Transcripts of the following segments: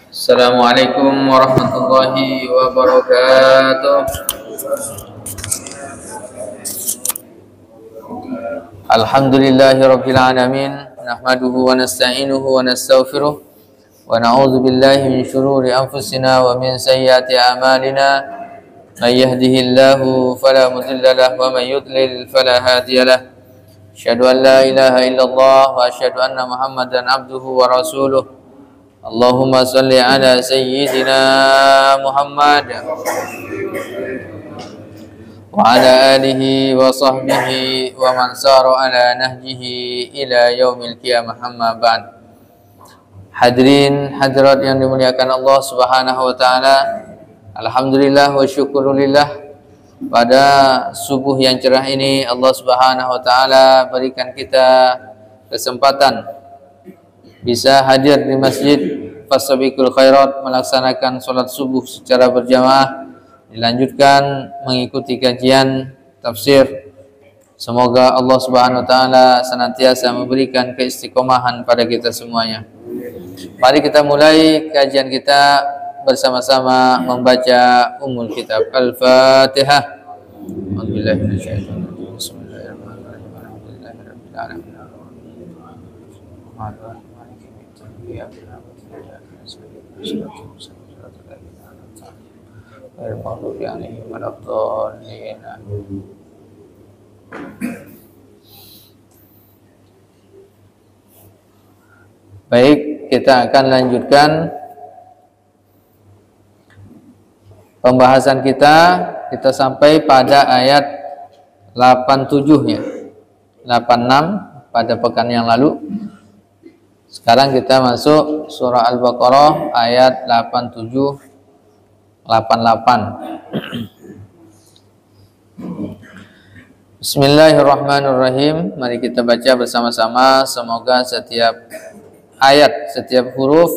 Assalamualaikum warahmatullahi wabarakatuh. Alhamdulillahi rabbil alamin. Nahmaduhu wa nasta'inuhu wa nastaghfiruh. Wa na'udzu billahi min shururi anfusina wa min sayyiati a'malina. May yahdihillahu fala mudilla lahu wa may yudlil fala hadiya lahu. Asyhadu an la ilaha illallah wa asyhadu anna Muhammadan abduhu wa rasuluh. Allahumma salli ala sayyidina Muhammad wa ala alihi wa sahbihi wa man sara ala nahjihi ila yaumil qiyamah, amma ba'd. Hadirin hadirat yang dimuliakan Allah Subhanahu wa taala, alhamdulillah wa syukurillah, pada subuh yang cerah ini Allah Subhanahu wa taala berikan kita kesempatan bisa hadir di masjid Fasabiqul Khairat, melaksanakan sholat subuh secara berjamaah, dilanjutkan mengikuti kajian tafsir. Semoga Allah Subhanahu wa taala senantiasa memberikan keistiqomahan pada kita semuanya. Mari kita mulai kajian kita bersama-sama membaca Ummul Kitab. Al-Fatihah. A'udzubillahi minasyaitonir rajim. Bismillahirrahmanirrahim. Alhamdulillahirabbil alamin. Baik, kita akan lanjutkan pembahasan kita. Kita sampai pada ayat 87 ya. 86 pada pekan yang lalu. Sekarang kita masuk surah Al-Baqarah ayat 87 88. Bismillahirrahmanirrahim. Mari kita baca bersama-sama. Semoga setiap ayat, setiap huruf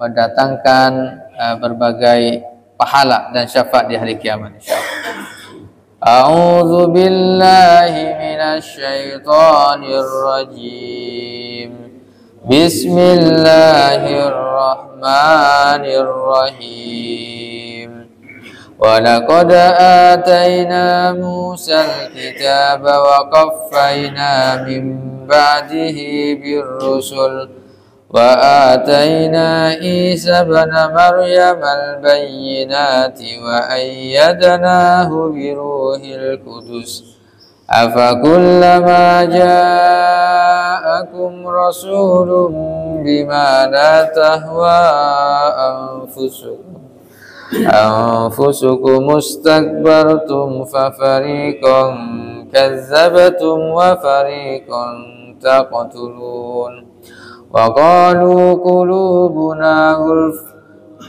mendatangkan berbagai pahala dan syafaat di hari kiamat insyaallah. A'udzu billahi minasyaitonir rajim. Bismillahirrahmanirrahim. Wa laqad atayna Musal kitaba wa qaffayna min ba'dihi birrusul wa atayna Isa ibn Maryam al-bayyinati wa ayyadnahu biruhil qudus. Afakullama ja'akum rasulun bima la tahwa anfusukum mustakbartum fafariqan kadzdzabtum wa fariqan taqtulun wa qalu qulubuna ghulf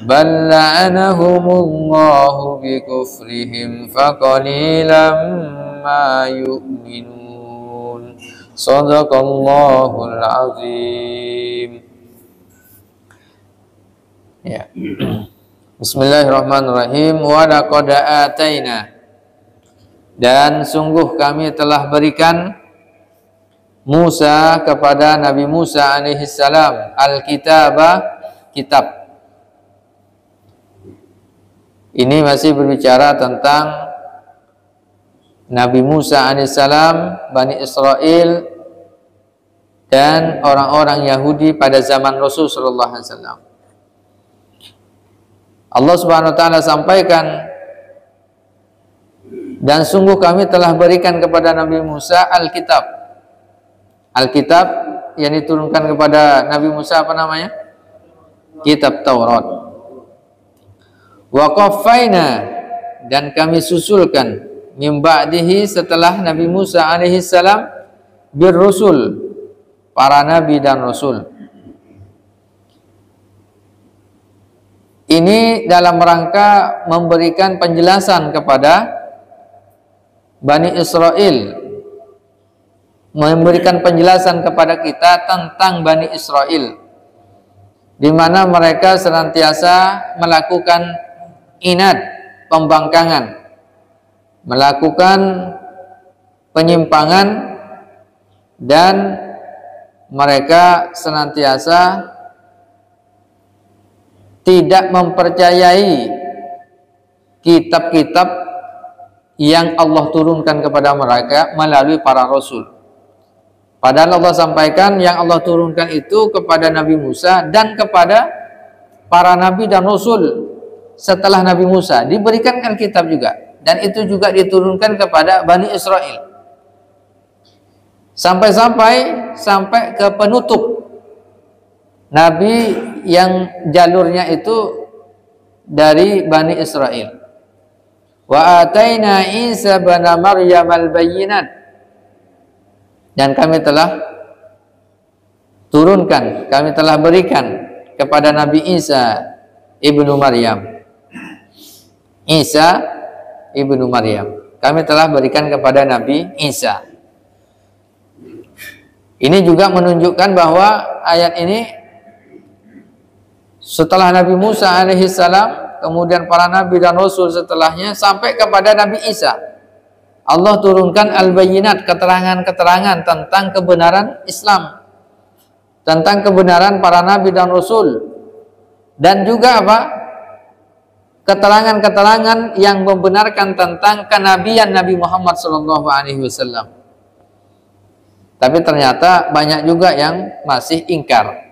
bal la'anahumullahu bikufrihim faqalilan ma yu'minun. Shadaqallahul azim. Ya. Bismillahirrahmanirrahim. Wa laqad ataina, dan sungguh kami telah berikan Musa kepada Nabi Musa alaihi salam al-kitaba, kitab. Ini masih berbicara tentang Nabi Musa alaihissalam, Bani Israel, dan orang-orang Yahudi pada zaman Rasul sallallahu alaihi wasallam. Allah Subhanahu wa taala sampaikan, dan sungguh kami telah berikan kepada Nabi Musa Alkitab. Alkitab yang diturunkan kepada Nabi Musa apa namanya? Kitab Taurat. Wa qaffayna, dan kami susulkan min ba'dihi, setelah Nabi Musa alaihi salam, birrusul, para nabi dan rasul. Ini dalam rangka memberikan penjelasan kepada Bani Israel, memberikan penjelasan kepada kita tentang Bani Israel, di mana mereka senantiasa melakukan inat, pembangkangan, melakukan penyimpangan dan mereka senantiasa tidak mempercayai kitab-kitab yang Allah turunkan kepada mereka melalui para rasul. Padahal Allah sampaikan yang Allah turunkan itu kepada Nabi Musa dan kepada para nabi dan rasul setelah Nabi Musa diberikan kitab juga, dan itu juga diturunkan kepada Bani Israel. Sampai ke penutup nabi yang jalurnya itu dari Bani Israel. Wa ataina Isa bin Maryam al-bayyinat, dan kami telah turunkan, kami telah berikan kepada Nabi Isa ibnu Maryam. Isa ibnu Maryam, kami telah berikan kepada Nabi Isa. Ini juga menunjukkan bahwa ayat ini setelah Nabi Musa alaihissalam, kemudian para nabi dan rasul setelahnya sampai kepada Nabi Isa, Allah turunkan al-bayyinat, keterangan-keterangan tentang kebenaran Islam, tentang kebenaran para nabi dan rasul, dan juga apa? Keterangan-keterangan yang membenarkan tentang kenabian Nabi Muhammad SAW. Tapi ternyata banyak juga yang masih ingkar.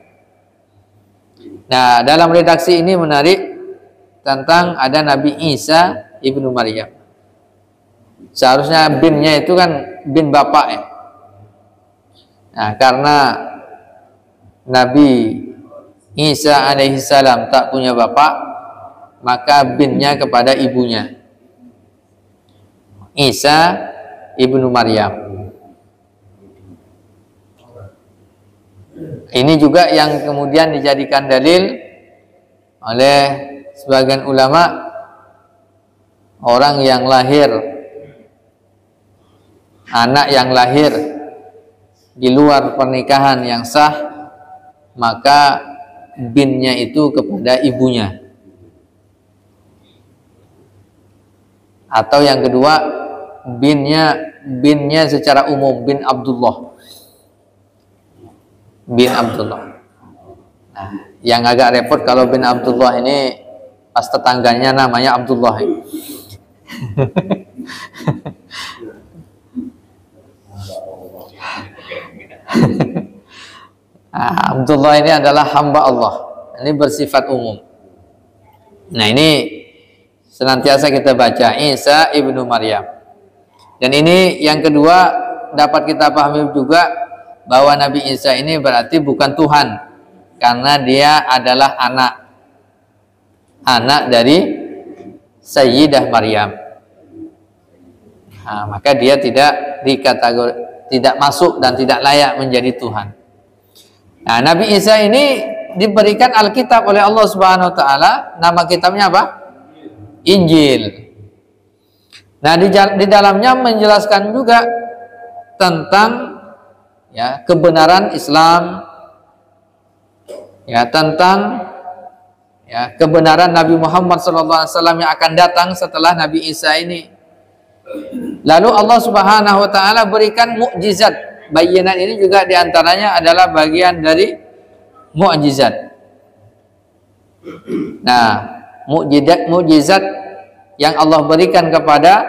Nah, dalam redaksi ini menarik tentang ada Nabi Isa ibnu Maryam. Seharusnya binnya itu kan bin bapak ya. Nah, karena Nabi Isa alaihissalam tak punya bapak, maka binnya kepada ibunya, Isa ibnu Maryam. Ini juga yang kemudian dijadikan dalil oleh sebagian ulama, orang yang lahir, anak yang lahir di luar pernikahan yang sah, maka binnya itu kepada ibunya. Atau yang kedua, binnya secara umum bin Abdullah. Bin Abdullah. Nah, yang agak repot kalau bin Abdullah ini pas tetangganya namanya Abdullah. Nah, Abdullah ini adalah hamba Allah. Ini bersifat umum. Nah, ini senantiasa kita baca Isa ibnu Maryam. Dan ini yang kedua dapat kita pahami juga bahwa Nabi Isa ini berarti bukan Tuhan, karena dia adalah anak dari Sayyidah Maryam. Nah, maka dia tidak masuk dan tidak layak menjadi Tuhan. Nah, Nabi Isa ini diberikan Alkitab oleh Allah Subhanahu wa taala, nama kitabnya apa? Injil. Nah, di dalamnya menjelaskan juga tentang kebenaran Islam, tentang kebenaran Nabi Muhammad SAW yang akan datang setelah Nabi Isa ini. Lalu Allah Subhanahu wa taala berikan mukjizat. Bayyinat ini juga diantaranya adalah bagian dari mukjizat. Nah, mukjizat yang Allah berikan kepada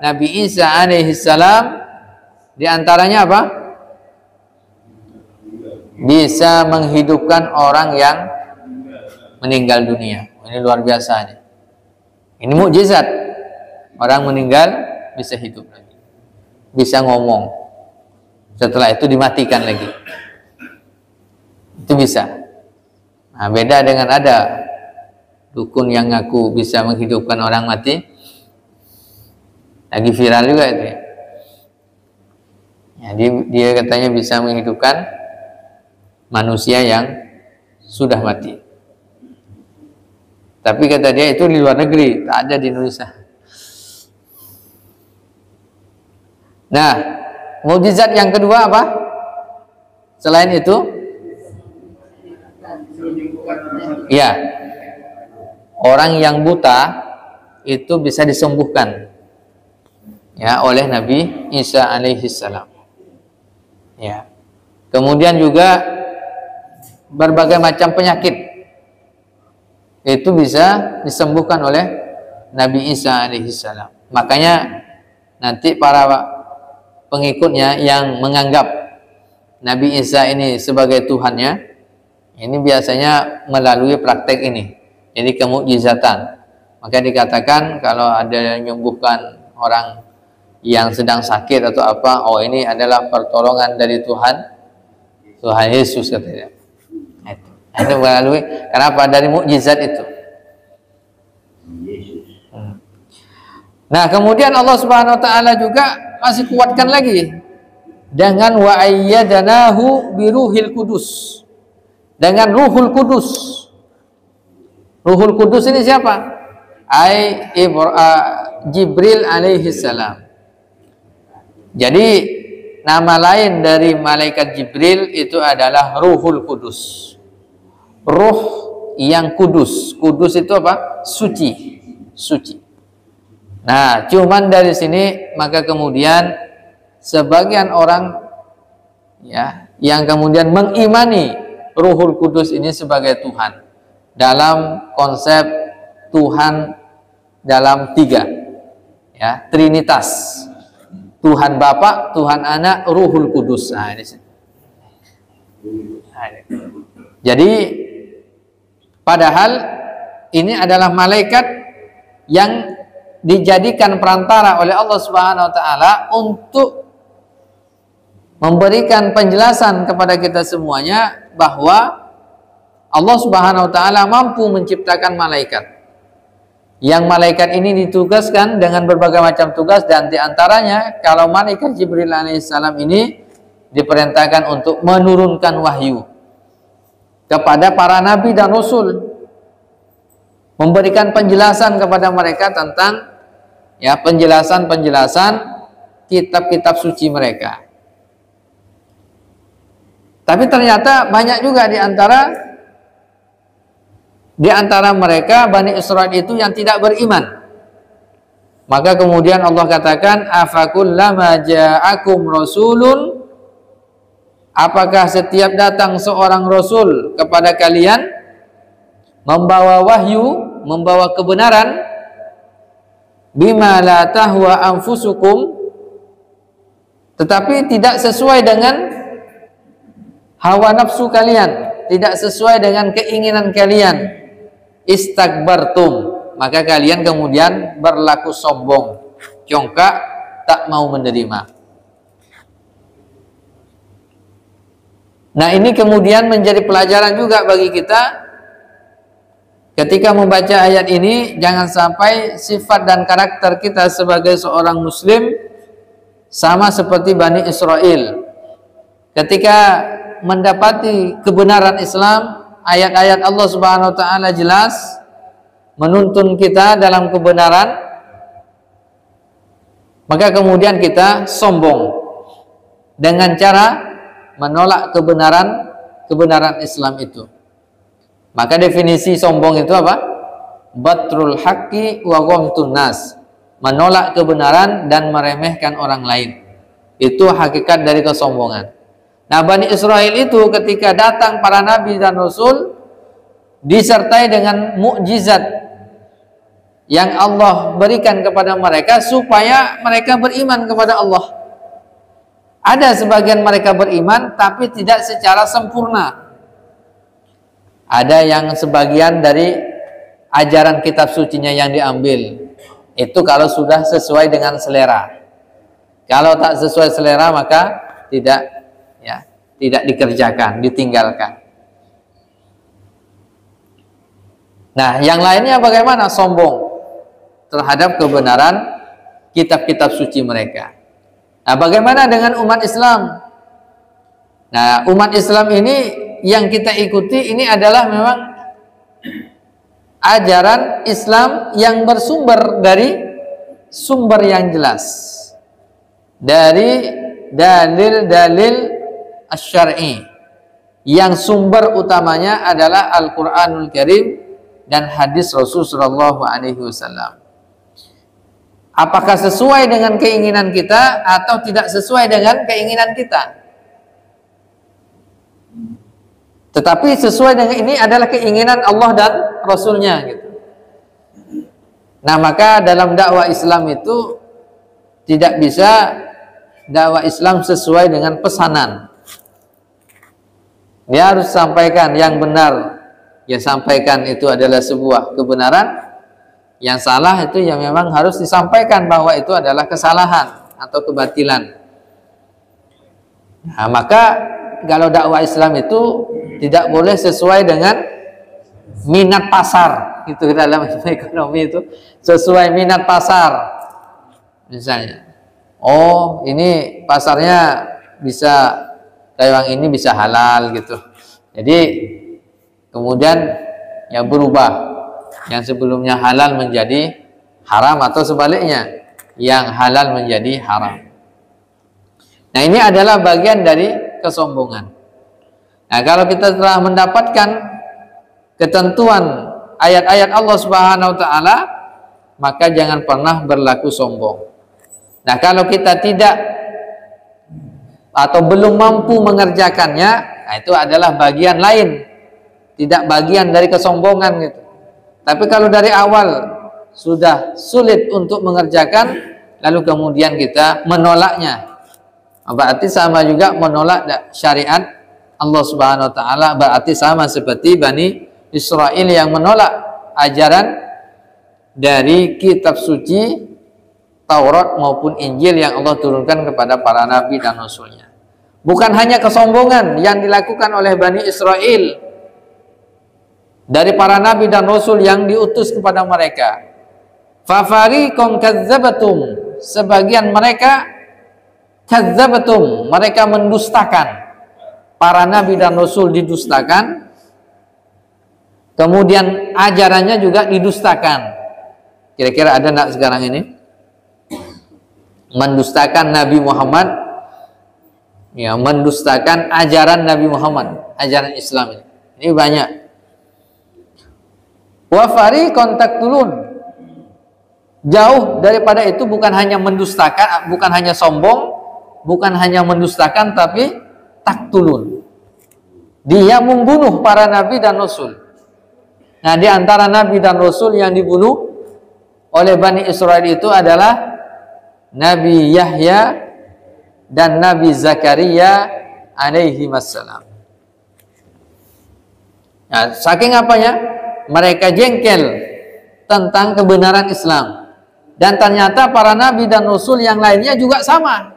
Nabi Isa alaihissalam diantaranya apa? Bisa menghidupkan orang yang meninggal dunia. Ini luar biasa nih. Ini mukjizat. Orang meninggal bisa hidup lagi, bisa ngomong, setelah itu dimatikan lagi. Itu bisa. Nah, beda dengan ada dukun yang ngaku bisa menghidupkan orang mati. Lagi viral juga itu ya. Dia katanya bisa menghidupkan manusia yang sudah mati. Tapi kata dia itu di luar negeri, tak ada di Indonesia. Nah, mukjizat yang kedua apa? Selain itu, ya, orang yang buta itu bisa disembuhkan oleh Nabi Isa alaihissalam. Ya. Kemudian juga berbagai macam penyakit itu bisa disembuhkan oleh Nabi Isa alaihissalam. Makanya nanti para pengikutnya yang menganggap Nabi Isa ini sebagai Tuhannya, ini biasanya melalui praktek ini. Jadi kemukjizatan. Maka dikatakan kalau ada yang menyembuhkan orang yang sedang sakit atau apa, oh ini adalah pertolongan dari Tuhan Yesus katanya. Itu melalui, kenapa? Dari mukjizat itu. Nah, kemudian Allah Subhanahu wa taala juga masih kuatkan lagi dengan wa ayyadanahu biruhil kudus. Dengan Ruhul Kudus. Ruhul Kudus ini siapa? Jibril alaihi salam. Jadi nama lain dari malaikat Jibril itu adalah Ruhul Kudus. Ruh yang kudus. Kudus itu apa? Suci. Suci. Nah, cuman dari sini maka kemudian sebagian orang ya yang kemudian mengimani Ruhul Kudus ini sebagai Tuhan dalam konsep Tuhan dalam tiga, ya, Trinitas. Tuhan Bapa, Tuhan Anak, Ruhul Kudus. Nah, di sini. Jadi padahal ini adalah malaikat yang dijadikan perantara oleh Allah Subhanahu wa taala untuk memberikan penjelasan kepada kita semuanya bahwa Allah Subhanahu wa taala mampu menciptakan malaikat. Yang malaikat ini ditugaskan dengan berbagai macam tugas, dan diantaranya kalau malaikat Jibril alaihissalam ini diperintahkan untuk menurunkan wahyu kepada para nabi dan rasul, memberikan penjelasan kepada mereka tentang ya penjelasan kitab-kitab suci mereka. Tapi ternyata banyak juga di antara mereka Bani Israil itu yang tidak beriman. Maka kemudian Allah katakan, afakullama ja'akum rasulun, apakah setiap datang seorang rasul kepada kalian membawa wahyu, membawa kebenaran, bima la tahwa anfusukum, tetapi tidak sesuai dengan hawa nafsu kalian, tidak sesuai dengan keinginan kalian, istakbartum, maka kalian kemudian berlaku sombong, congkak, tak mau menerima. Nah, ini kemudian menjadi pelajaran juga bagi kita ketika membaca ayat ini. Jangan sampai sifat dan karakter kita sebagai seorang muslim sama seperti Bani Israel. Ketika mendapati kebenaran Islam, ayat-ayat Allah Subhanahu wa taala jelas menuntun kita dalam kebenaran, maka kemudian kita sombong dengan cara menolak kebenaran Islam itu. Maka definisi sombong itu apa? Batrul haqqi wa ghamtun nas, menolak kebenaran dan meremehkan orang lain. Itu hakikat dari kesombongan. Nah, Bani Israil itu ketika datang para nabi dan rasul disertai dengan mukjizat yang Allah berikan kepada mereka supaya mereka beriman kepada Allah. Ada sebagian mereka beriman tapi tidak secara sempurna. Ada yang sebagian dari ajaran kitab sucinya yang diambil. Itu kalau sudah sesuai dengan selera. Kalau tak sesuai selera maka tidak dikerjakan, ditinggalkan. Nah, yang lainnya bagaimana? Sombong terhadap kebenaran kitab-kitab suci mereka. Nah, bagaimana dengan umat Islam? Nah, umat Islam ini yang kita ikuti ini adalah memang ajaran Islam yang bersumber dari sumber yang jelas, dari dalil-dalil asy-syar'i, yang sumber utamanya adalah Al-Qur'anul Karim dan hadis Rasulullah SAW. Apakah sesuai dengan keinginan kita atau tidak sesuai dengan keinginan kita? Tetapi sesuai dengan ini adalah keinginan Allah dan Rasulnya gitu. Nah, maka dalam dakwah Islam itu tidak bisa dakwah Islam sesuai dengan pesanan. Dia harus sampaikan yang benar. Ya, sampaikan itu adalah sebuah kebenaran. Yang salah itu yang memang harus disampaikan bahwa itu adalah kesalahan atau kebatilan. Nah, maka kalau dakwah Islam itu tidak boleh sesuai dengan minat pasar, itu dalam ekonomi itu sesuai minat pasar. Misalnya, oh ini pasarnya bisa yang ini bisa halal gitu. Jadi kemudian yang berubah, yang sebelumnya halal menjadi haram atau sebaliknya, yang halal menjadi haram. Nah, ini adalah bagian dari kesombongan. Nah, kalau kita telah mendapatkan ketentuan ayat-ayat Allah Subhanahu wa taala, maka jangan pernah berlaku sombong. Nah, kalau kita tidak atau belum mampu mengerjakannya, nah itu adalah bagian lain, tidak bagian dari kesombongan gitu. Tapi kalau dari awal sudah sulit untuk mengerjakan, lalu kemudian kita menolaknya, berarti sama juga menolak syariat Allah Subhanahu wa taala, berarti sama seperti Bani Israel yang menolak ajaran dari kitab suci Taurat maupun Injil yang Allah turunkan kepada para nabi dan rasulnya. Bukan hanya kesombongan yang dilakukan oleh Bani Israel dari para nabi dan rasul yang diutus kepada mereka. Fafariqum kadzabatum, sebagian mereka kadzabatum, mereka mendustakan. Para nabi dan rasul didustakan, kemudian ajarannya juga didustakan. Kira-kira ada enggak sekarang ini mendustakan Nabi Muhammad, ya, mendustakan ajaran Nabi Muhammad, ajaran Islam ini? Ini banyak. Wa fariqan taqtulun, jauh daripada itu, bukan hanya mendustakan, bukan hanya sombong, bukan hanya mendustakan, tapi taktulun, dia membunuh para nabi dan rasul. Nah, di antara nabi dan rasul yang dibunuh oleh Bani Israel itu adalah Nabi Yahya dan Nabi Zakaria alaihi wassalam. Nah, saking apanya? Mereka jengkel tentang kebenaran Islam. Dan ternyata para nabi dan rasul yang lainnya juga sama.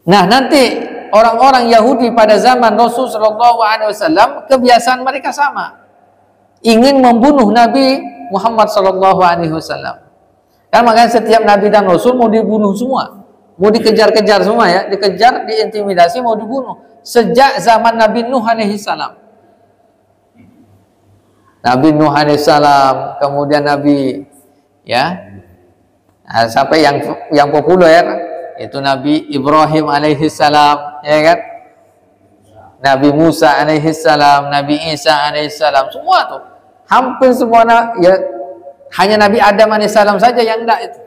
Nah, nanti orang-orang Yahudi pada zaman Rasul Shallallahu Alaihi Wasallam, kebiasaan mereka sama, ingin membunuh Nabi Muhammad Shallallahu Alaihi Wasallam. Kan makanya setiap nabi dan rasul mau dibunuh semua, mau dikejar-kejar semua, ya, dikejar, diintimidasi, mau dibunuh sejak zaman Nabi Nuh alaihi salam. Nabi Nuh alaihi salam, kemudian Nabi, ya, nah, sampai yang populer itu Nabi Ibrahim alaihi salam, ya kan? Nabi Musa alaihi salam, Nabi Isa alaihi salam, semua tuh hampir semua, ya, hanya Nabi Adam alaihi salam saja yang enggak itu.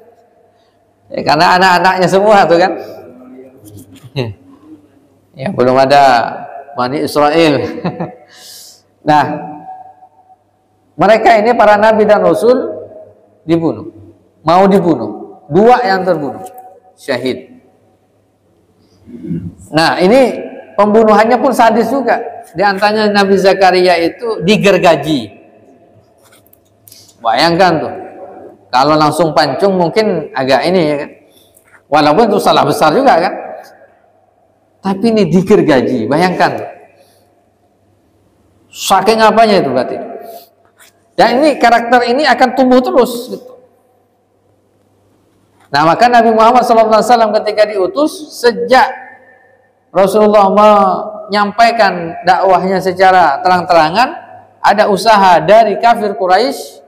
Ya, karena anak-anaknya semua tuh kan. Ya, belum ada Bani Israel. Nah, mereka ini para nabi dan rasul dibunuh, mau dibunuh, dua yang terbunuh syahid. Nah, ini pembunuhannya pun sadis juga. Di antaranya Nabi Zakaria itu digergaji. Bayangkan tuh, kalau langsung pancung mungkin agak ini, ya kan? Walaupun itu salah besar juga kan. Tapi ini digergaji, bayangkan tuh. Saking apanya itu berarti. Dan ini karakter ini akan tumbuh terus gitu. Nah, maka Nabi Muhammad SAW ketika diutus, sejak Rasulullah menyampaikan dakwahnya secara terang-terangan, ada usaha dari kafir Quraisy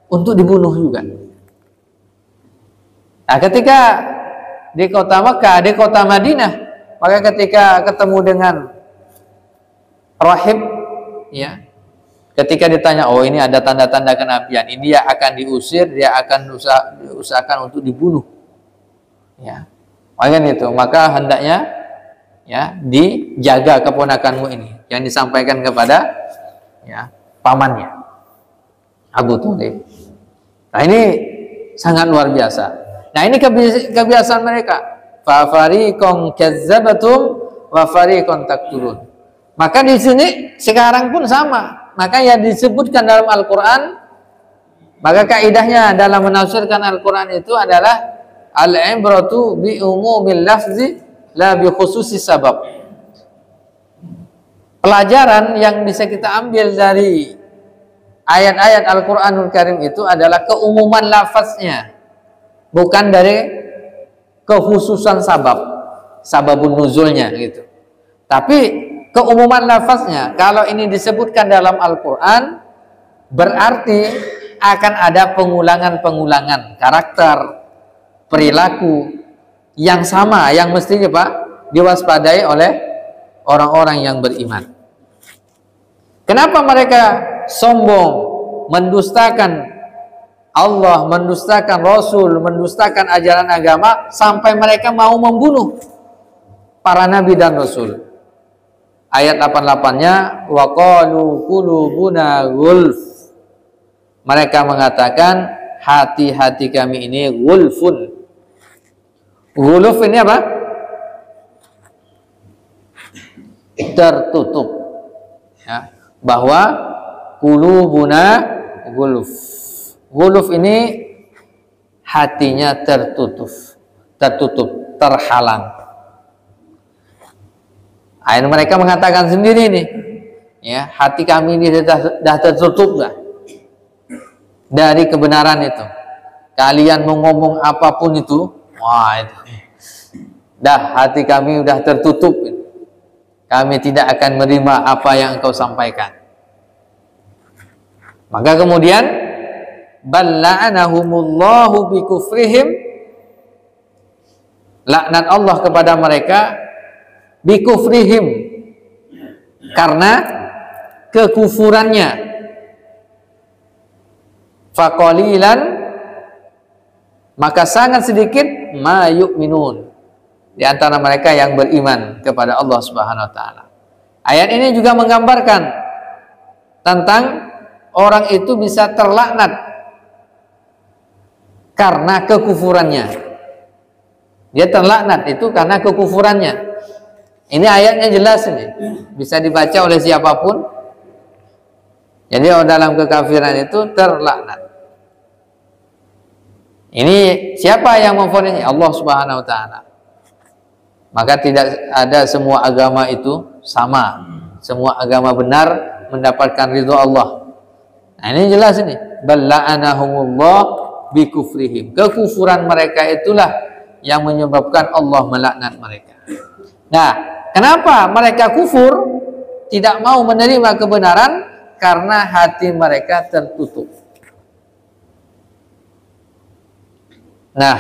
untuk dibunuh juga. Nah, ketika di kota Mekah, di kota Madinah, maka ketika ketemu dengan rahib, ya, ketika ditanya, oh ini ada tanda-tanda kenabian, ini dia akan diusir, dia akan diusahakan untuk dibunuh, ya, makanya itu, maka hendaknya ya, dijaga keponakanmu ini, yang disampaikan kepada ya pamannya Abu Thalib. Nah, ini sangat luar biasa. Nah, ini kebiasaan mereka. Fa fariqan kazzabatum wa fariqan taqtulun. Maka di sini sekarang pun sama. Maka yang disebutkan dalam Al-Qur'an, maka kaidahnya dalam menafsirkan Al-Qur'an itu adalah al-ibratu bi umumil lafzi la bi khususi sabab. Pelajaran yang bisa kita ambil dari ayat-ayat Al-Qur'anul Karim itu adalah keumuman lafaznya, bukan dari kekhususan sababun nuzulnya gitu. Tapi keumuman lafaznya, kalau ini disebutkan dalam Al-Qur'an, berarti akan ada pengulangan-pengulangan karakter, perilaku yang sama, yang mestinya Pak diwaspadai oleh orang-orang yang beriman. Kenapa mereka sombong, mendustakan Allah, mendustakan Rasul, mendustakan ajaran agama, sampai mereka mau membunuh para nabi dan Rasul? Ayat 88-nya, wa qalu qulubuna ghulf. Mereka mengatakan hati-hati kami ini ghulfun. Ghuluf ini apa? Tertutup. Ya, bahwa qulubuna ghulf. Ghuluf ini hatinya tertutup, terhalang. Akhirnya mereka mengatakan sendiri nih, ya, hati kami ini sudah tertutup dah dari kebenaran itu. Kalian mau ngomong apapun itu, wah itu, dah hati kami sudah tertutup. Kami tidak akan menerima apa yang engkau sampaikan. Maka kemudian balla'anahumullahu bikufrihim, laknat Allah kepada mereka, bikufrihim, karena kekufurannya. Faqalilan, maka sangat sedikit ma yu'minun, di antara mereka yang beriman kepada Allah Subhanahu wa taala. Ayat ini juga menggambarkan tentang orang itu bisa terlaknat karena kekufurannya. Dia terlaknat itu karena kekufurannya. Ini ayatnya jelas ini, bisa dibaca oleh siapapun. Jadi dalam kekafiran itu terlaknat. Ini siapa yang memvonis? Allah Subhanahu wa taala. Maka tidak ada semua agama itu sama. Semua agama benar mendapatkan ridho Allah. Nah, ini jelas ini. Balla'anahumullah bikufrihim. Kekufuran mereka itulah yang menyebabkan Allah melaknat mereka. Nah, kenapa mereka kufur, tidak mau menerima kebenaran? Karena hati mereka tertutup. Nah,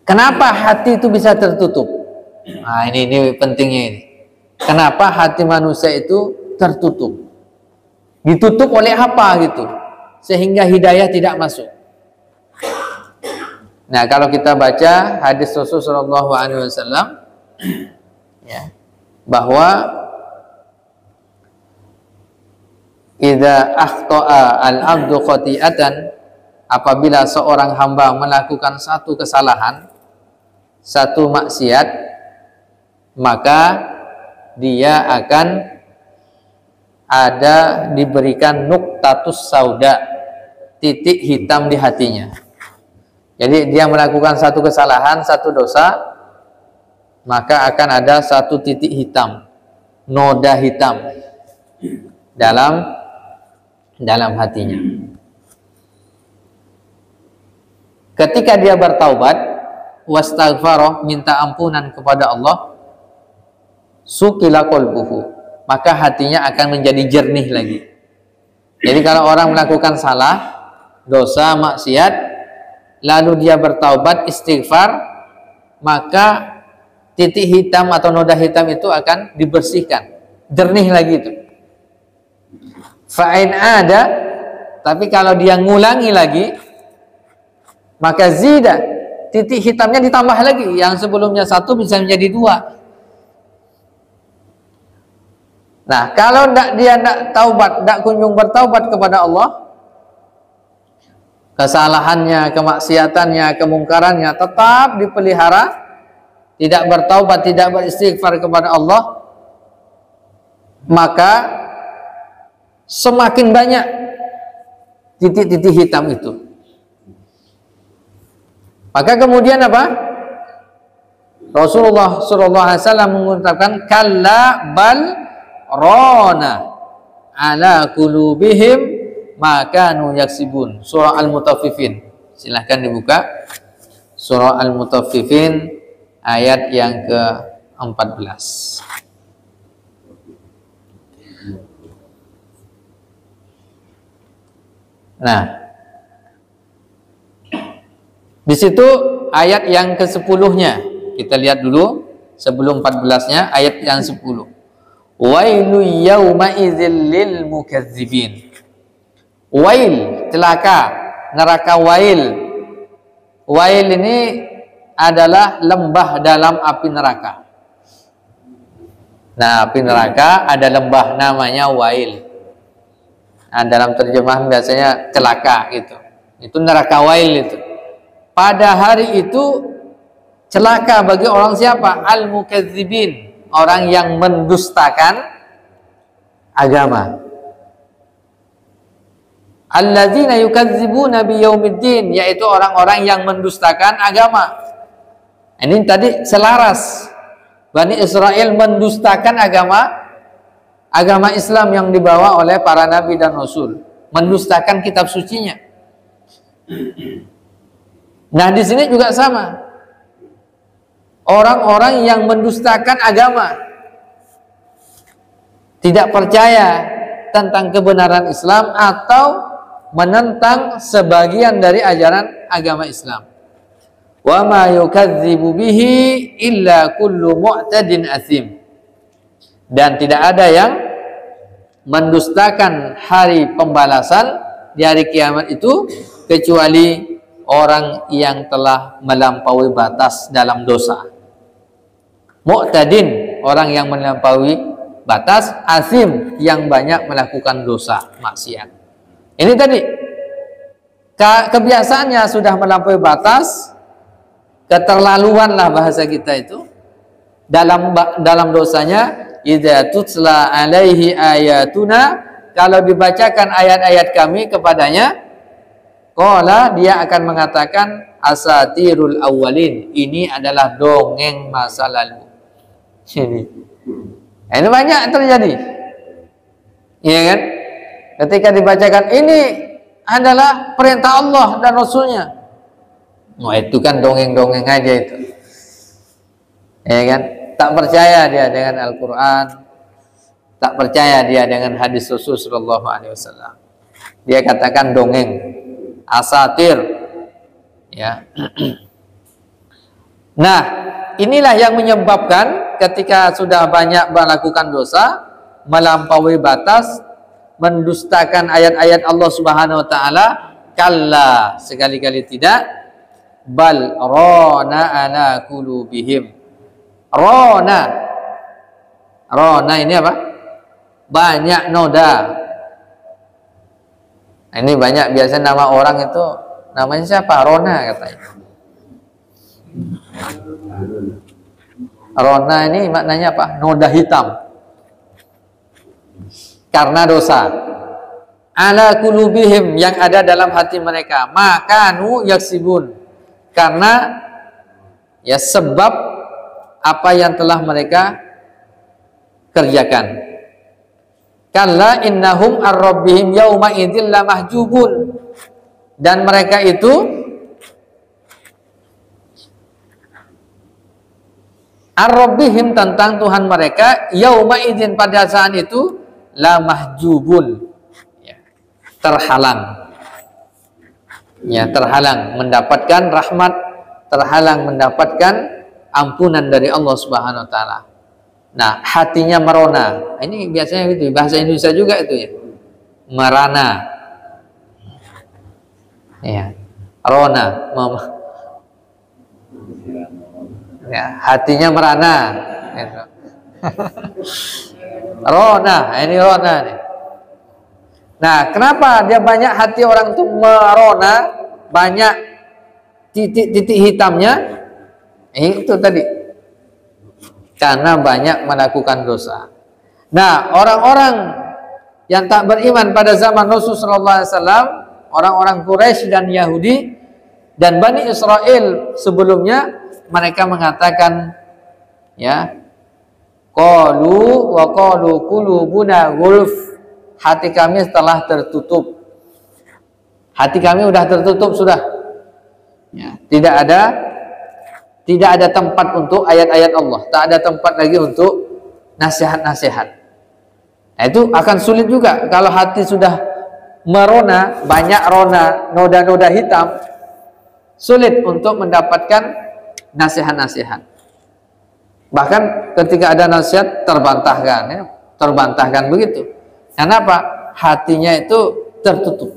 kenapa hati itu bisa tertutup? Nah, ini pentingnya ini. Kenapa hati manusia itu tertutup? Ditutup oleh apa gitu? Sehingga hidayah tidak masuk. Nah, kalau kita baca hadis Rasulullah SAW, ya, bahwa idza akhta'a al-'abdu khati'atan, apabila seorang hamba melakukan satu kesalahan, satu maksiat, maka dia akan ada diberikan nuqtatus sauda, titik hitam di hatinya. Jadi dia melakukan satu kesalahan, satu dosa, maka akan ada satu titik hitam, noda hitam dalam hatinya. Ketika dia bertaubat, wastaghfarah, minta ampunan kepada Allah, sukila qalbuhu, maka hatinya akan menjadi jernih lagi. Jadi kalau orang melakukan salah, dosa, maksiat, lalu dia bertaubat, istighfar, maka titik hitam atau noda hitam itu akan dibersihkan, jernih lagi itu. Fa'in ada, tapi kalau dia ngulangi lagi, maka zida, titik hitamnya ditambah lagi, yang sebelumnya 1 bisa menjadi 2. Nah, kalau dia tidak taubat, tidak kunjung bertaubat kepada Allah, kesalahannya, kemaksiatannya, kemungkarannya tetap dipelihara, tidak bertaubat, tidak beristighfar kepada Allah, maka semakin banyak titik-titik hitam itu. Maka kemudian apa? Rasulullah SAW mengungkapkan, kalla bal rana ala qulubihim ma kanu yaksibun. Surah Al-Mutaffifin. Silahkan dibuka. Surah Al-Mutaffifin ayat yang ke-14. Nah, di situ ayat yang ke-10-nya. Kita lihat dulu sebelum 14-nya, ayat yang 10. Wailu yauma idzil lil mukazzibin. Wail, celaka, neraka Wail. Wail ini adalah lembah dalam api neraka. Nah, api neraka ada lembah namanya Wail. Nah, dalam terjemahan biasanya celaka gitu. Itu neraka Wail itu. Pada hari itu celaka bagi orang siapa? Al-mukazzibin, orang yang mendustakan agama. Alladzina yukazzibuna biyaumiddin, yaitu orang-orang yang mendustakan agama. Ini tadi selaras. Bani Israel mendustakan agama Islam yang dibawa oleh para nabi dan rasul, mendustakan kitab sucinya. Nah, di sini juga sama. Orang-orang yang mendustakan agama, tidak percaya tentang kebenaran Islam atau menentang sebagian dari ajaran agama Islam. Wa ma yukadzibu bihi illa kullu mu'tadin atsim. Dan tidak ada yang mendustakan hari pembalasan di hari kiamat itu kecuali orang yang telah melampaui batas dalam dosa. Mu'tadin, orang yang melampaui batas, azim, yang banyak melakukan dosa, maksiat. Ini tadi kebiasaannya sudah melampaui batas, keterlaluan lah bahasa kita itu dalam dosanya. Idza tutla alaihi ayatuna, kalau dibacakan ayat-ayat kami kepadanya, qala, dia akan mengatakan asatirul awwalin, ini adalah dongeng masa lalu. Ini banyak terjadi, ya kan? Ketika dibacakan ini adalah perintah Allah dan Rasulnya, oh, itu kan dongeng-dongeng aja itu, ya kan? Tak percaya dia dengan Al-Quran, tak percaya dia dengan hadis Rasul sallallahu alaihi wasallam. Dia katakan dongeng, asatir, ya. Nah, inilah yang menyebabkan ketika sudah banyak melakukan dosa, melampaui batas, mendustakan ayat-ayat Allah Subhanahu wa taala, kalla, sekali-kali tidak, bal rana ala qulubihim. Rona ini apa? Banyak noda. Ini banyak, biasanya nama orang itu namanya siapa? Rona katanya. Rona ini maknanya apa? Noda hitam. Karena dosa. Ala qulubihim, yang ada dalam hati mereka. Makanu yaksibun, karena ya sebab apa yang telah mereka kerjakan. Kalla innahum ar-rabbihim yauma idzil lamahjubun, dan mereka itu ar-rabbihim, tentang Tuhan mereka, yauma idzin, pada saat itu, lamahjubun, ya, terhalang, ya, terhalang mendapatkan rahmat, terhalang mendapatkan ampunan dari Allah Subhanahu wa taala. Nah, hatinya merona. Ini biasanya itu bahasa Indonesia juga itu ya. Merana. Ya. Rona. Ya, hatinya merana. Gitu. Rona, ini rona nih. Nah, kenapa dia banyak hati orang itu merona, banyak titik-titik hitamnya? Itu tadi, karena banyak melakukan dosa. Nah, orang-orang yang tak beriman pada zaman Rasulullah SAW, orang-orang Quraisy dan Yahudi dan Bani Israel sebelumnya, mereka mengatakan, ya, qalu wa qalu qulubuna gulf, hati kami telah tertutup. Hati kami sudah tertutup sudah. Ya, tidak ada tempat untuk ayat-ayat Allah, tak ada tempat lagi untuk nasihat-nasihat. Nah, itu akan sulit juga kalau hati sudah merona, banyak rona, noda-noda hitam, sulit untuk mendapatkan nasihat-nasihat. Bahkan ketika ada nasihat terbantahkan, ya, terbantahkan begitu. Kenapa? Hatinya itu tertutup.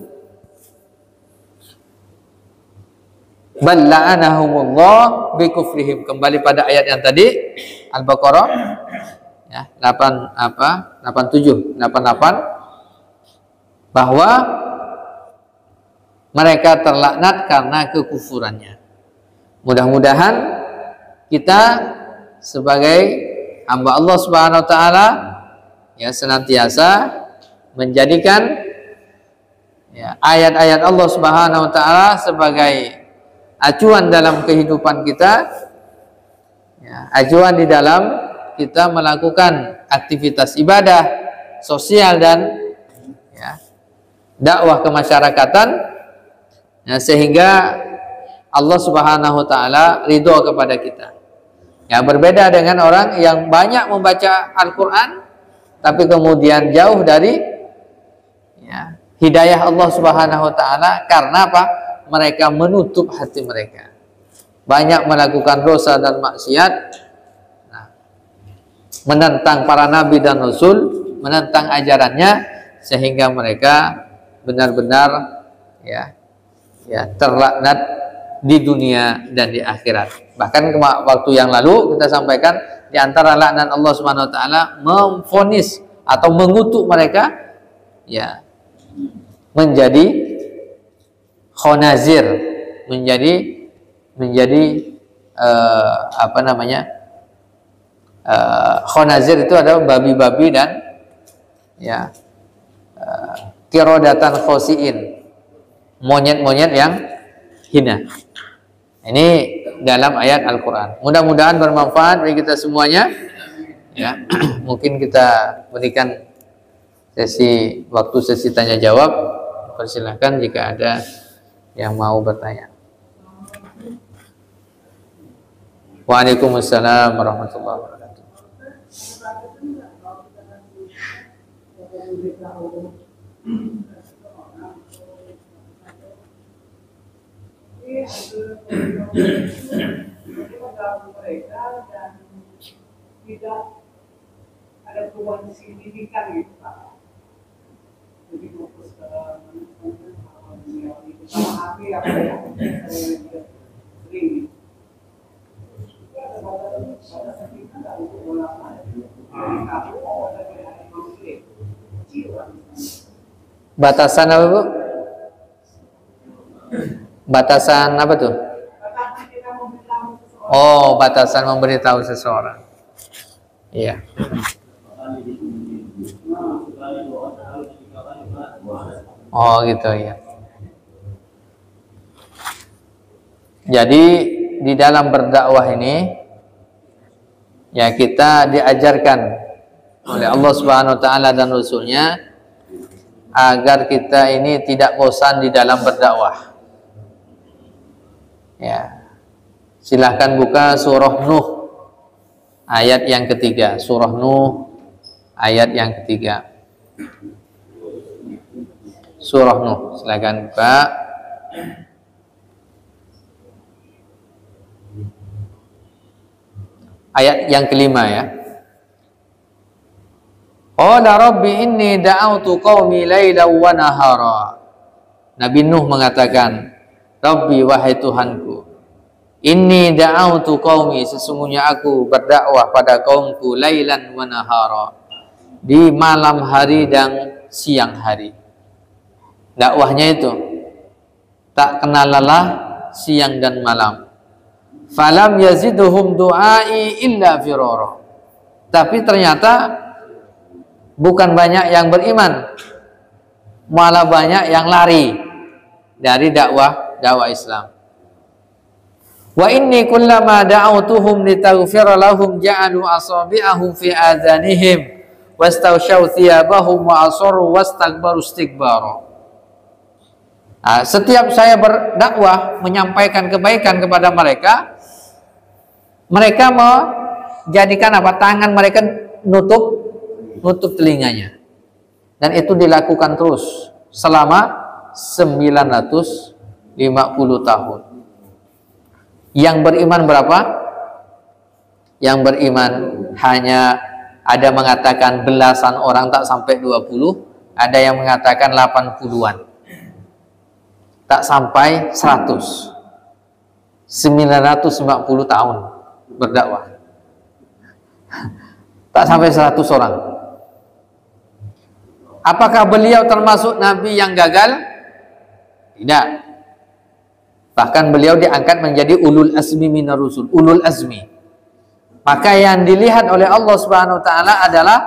Balla'anahumullah bikufrihim. Kembali pada ayat yang tadi Al-Baqarah ya, 88 bahwa mereka terlaknat karena kekufurannya. Mudah-mudahan kita sebagai hamba Allah Subhanahu wa taala ya senantiasa menjadikan ya, ayat-ayat Allah Subhanahu wa taala sebagai acuan dalam kehidupan kita, ya, acuan di dalam kita melakukan aktivitas ibadah, sosial dan ya, dakwah kemasyarakatan, ya, sehingga Allah Subhanahu wa taala ridho kepada kita. Ya, berbeda dengan orang yang banyak membaca Al-Qur'an tapi kemudian jauh dari ya, hidayah Allah Subhanahu wa taala karena apa? Mereka menutup hati mereka. Banyak melakukan dosa dan maksiat. Nah, menentang para nabi dan rasul, menentang ajarannya sehingga mereka benar-benar ya terlaknat di dunia dan di akhirat. Bahkan waktu yang lalu kita sampaikan di antara laknat Allah Subhanahu wa taala memvonis atau mengutuk mereka ya menjadi khonazir, menjadi khonazir itu adalah babi-babi dan ya kirodatan khosiin, monyet-monyet yang hina. Ini dalam ayat Al-Quran. Mudah-mudahan bermanfaat bagi kita semuanya. Ya, mungkin kita berikan waktu sesi tanya jawab. Persilahkan jika ada yang mau bertanya. Waalaikumsalam warahmatullahi wabarakatuh. Tidak ada perubahan signifikan gitu Pak. Jadi fokus ke sama hati apa ya sering batasan apa Bu? Batasan apa tuh? Oh, batasan memberitahu seseorang. Iya. Oh gitu ya. Jadi di dalam berdakwah ini ya kita diajarkan oleh Allah Subhanahu wa taala dan Rasulnya agar kita ini tidak bosan di dalam berdakwah. Ya. Silahkan buka surah Nuh ayat yang ketiga. Surah Nuh ayat yang ketiga. Surah Nuh, silahkan buka. Ayat yang kelima ya. Qala rabbi inni da'autu qaumi lailan wa nahara. Nabi Nuh mengatakan, Rabbi wahai Tuhanku, Inni da'autu qaumi, sesungguhnya aku berdakwah pada kaumku lailan wa nahara, di malam hari dan siang hari. Dakwahnya itu tak kenal lelah siang dan malam. Falam yaziduhum du'ai illa firara. Tapi ternyata bukan banyak yang beriman, malah banyak yang lari dari dakwah Islam. Wa inni kullama da'awtuhum litaghfira lahum ja'alu asabi'ahum fi adhanihim wastawshaw thiyabahum wa asarru wastakbaru istikbara. Setiap saya berdakwah menyampaikan kebaikan kepada mereka, mereka menjadikan apa? Tangan mereka nutup telinganya. Dan itu dilakukan terus selama 950 tahun. Yang beriman berapa? Yang beriman hanya ada mengatakan belasan orang, tak sampai 20, ada yang mengatakan 80-an. Tak sampai 100. 950 tahun berdakwah. Tak sampai 100 orang. Apakah beliau termasuk nabi yang gagal? Tidak. Bahkan beliau diangkat menjadi ulul azmi minar rusul, ulul azmi. Maka yang dilihat oleh Allah Subhanahu wa taala adalah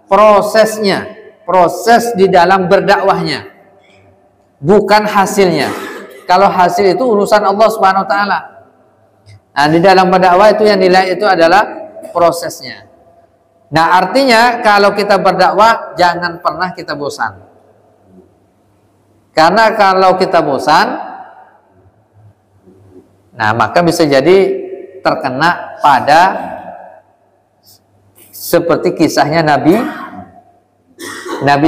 prosesnya, proses di dalam berdakwahnya, bukan hasilnya. Kalau hasil itu urusan Allah Subhanahu wa taala. Nah, di dalam berdakwah itu yang dilihat itu adalah prosesnya. Nah, artinya kalau kita berdakwah jangan pernah kita bosan. Karena kalau kita bosan, nah maka bisa jadi terkena pada seperti kisahnya Nabi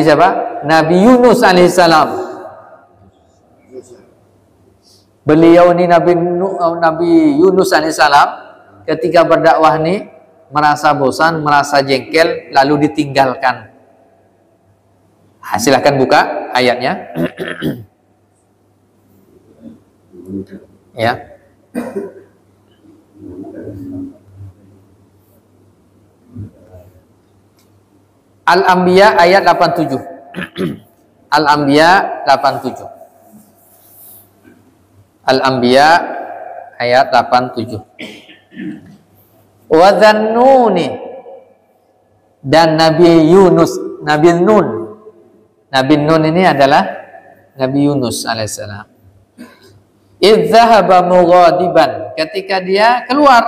siapa? Nabi Yunus alaihissalam. Beliau ini Nabi Yunus alaihissalam ketika berdakwah ini merasa bosan, merasa jengkel, lalu ditinggalkan. Silahkan buka ayatnya. Ya. Al-Anbiya ayat 87. Al-Anbiya 87. Al-Anbiya ayat 87. Wa dzannuni, dan Nabi Yunus, Nabi Nun. Nabi Nun ini adalah Nabi Yunus alaihissalam. Idz dzahaba mughadiban, ketika dia keluar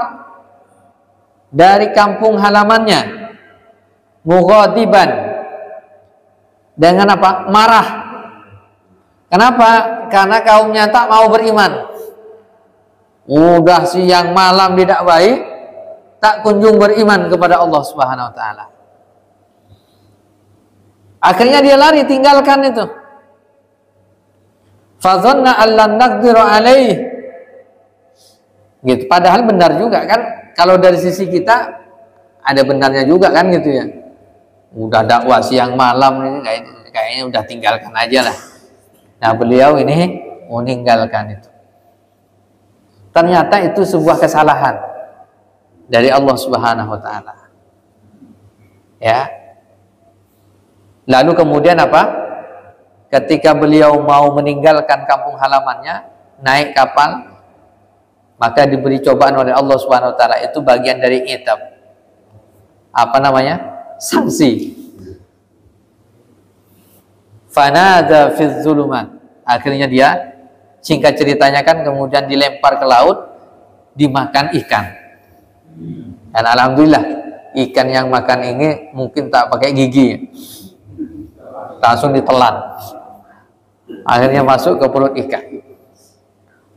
dari kampung halamannya, mughadiban, dengan apa? Marah. Kenapa? Karena kaumnya tak mau beriman. Udah siang malam didakwahi, tak kunjung beriman kepada Allah Subhanahu wa taala. Akhirnya dia lari, tinggalkan itu. Fadhanna allan naqdiru alaih. Gitu. Padahal benar juga kan, kalau dari sisi kita ada benarnya juga kan gitu ya. Udah dakwah siang malam ini kayaknya udah tinggalkan aja lah. Nah, beliau ini meninggalkan itu. Ternyata itu sebuah kesalahan dari Allah Subhanahu wa taala. Ya. Lalu kemudian apa? Ketika beliau mau meninggalkan kampung halamannya, naik kapal, maka diberi cobaan oleh Allah Subhanahu wa taala. Itu bagian dari itab. Apa namanya? Sanksi. Fanada fiz zulumat. Akhirnya dia, singkat ceritanya kan, kemudian dilempar ke laut, dimakan ikan. Dan alhamdulillah ikan yang makan ini mungkin tak pakai gigi, langsung ditelan, akhirnya masuk ke perut ikan.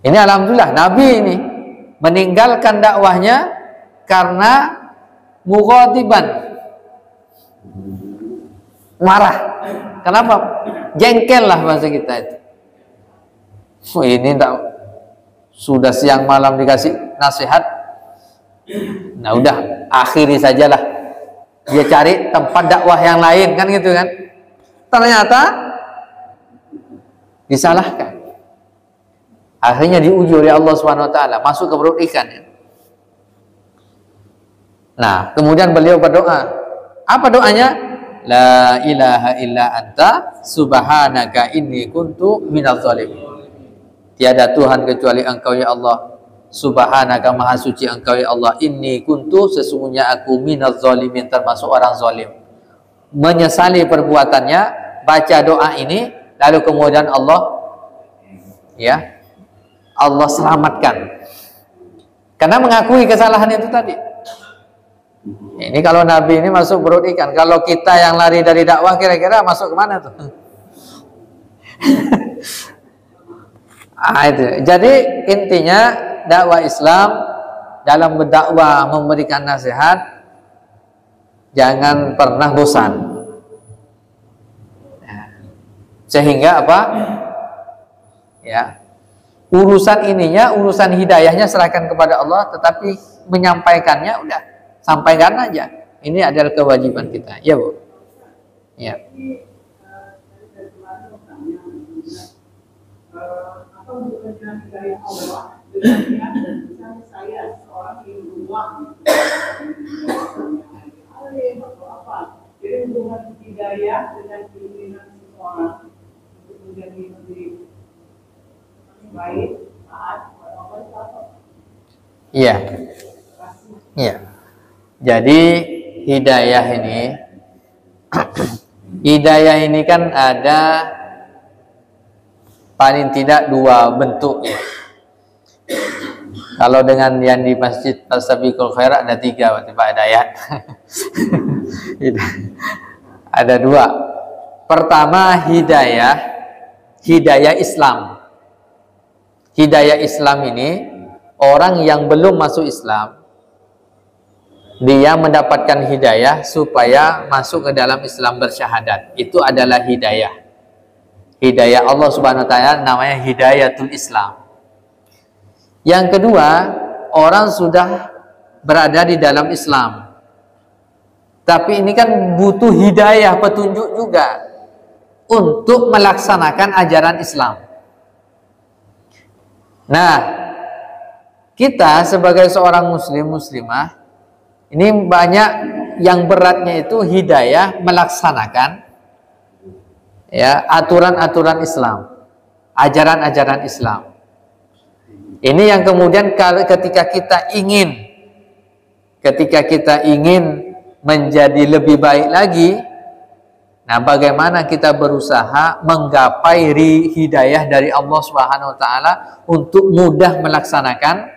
Ini alhamdulillah Nabi ini meninggalkan dakwahnya karena mughadiban, marah. Kenapa? Jengkel lah bahasa kita itu. Ini tak, sudah siang malam dikasih nasihat, nah udah akhiri sajalah, dia cari tempat dakwah yang lain kan gitu kan. Ternyata disalahkan. Akhirnya diuji oleh Allah Subhanahu wa taala, masuk ke perut ikan. Nah, kemudian beliau berdoa. Apa doanya? La ilaha illa anta subhanaka inni kuntu minadz zalimin. Tiada Tuhan kecuali Engkau ya Allah. Subhanaka maha suci Engkau ya Allah. Inni kuntu sesungguhnya aku minadz zalimin termasuk orang zalim. Menyesali perbuatannya, baca doa ini, lalu kemudian Allah selamatkan. Karena mengakui kesalahan itu tadi. Ini kalau Nabi ini masuk perut ikan. Kalau kita yang lari dari dakwah kira-kira masuk kemana tuh? Itu. Jadi intinya dakwah Islam dalam berdakwah memberikan nasihat jangan pernah bosan. Sehingga apa? Ya. Urusan ininya, urusan hidayahnya serahkan kepada Allah, tetapi menyampaikannya udah sampaikan aja. Ini adalah kewajiban kita. Ya, Bu. Ya. Apa bukannya hidayah Allah dengan misalnya saya seorang yang beruang apa? Jadi hubungan hidayah dengan keinginan seseorang untuk menjadi lebih baik, taat, apa? Iya. Iya. Jadi hidayah ini kan ada paling tidak dua bentuk ya. Kalau dengan yang di Masjid Fastabiqul Khairat ada 3 berarti Pak Hidayat. Ada 2. Pertama hidayah Islam. Hidayah Islam ini orang yang belum masuk Islam, dia mendapatkan hidayah supaya masuk ke dalam Islam bersyahadat. Itu adalah hidayah. Hidayah Allah Subhanahu wa taala namanya hidayatul Islam. Yang kedua, orang sudah berada di dalam Islam. Tapi ini kan butuh hidayah, petunjuk juga untuk melaksanakan ajaran Islam. Nah, kita sebagai seorang muslimah, ini banyak yang beratnya itu hidayah melaksanakan ya aturan-aturan Islam, ajaran-ajaran Islam. Ini yang kemudian ketika kita ingin menjadi lebih baik lagi, nah bagaimana kita berusaha menggapai hidayah dari Allah Subhanahu wa taala untuk mudah melaksanakan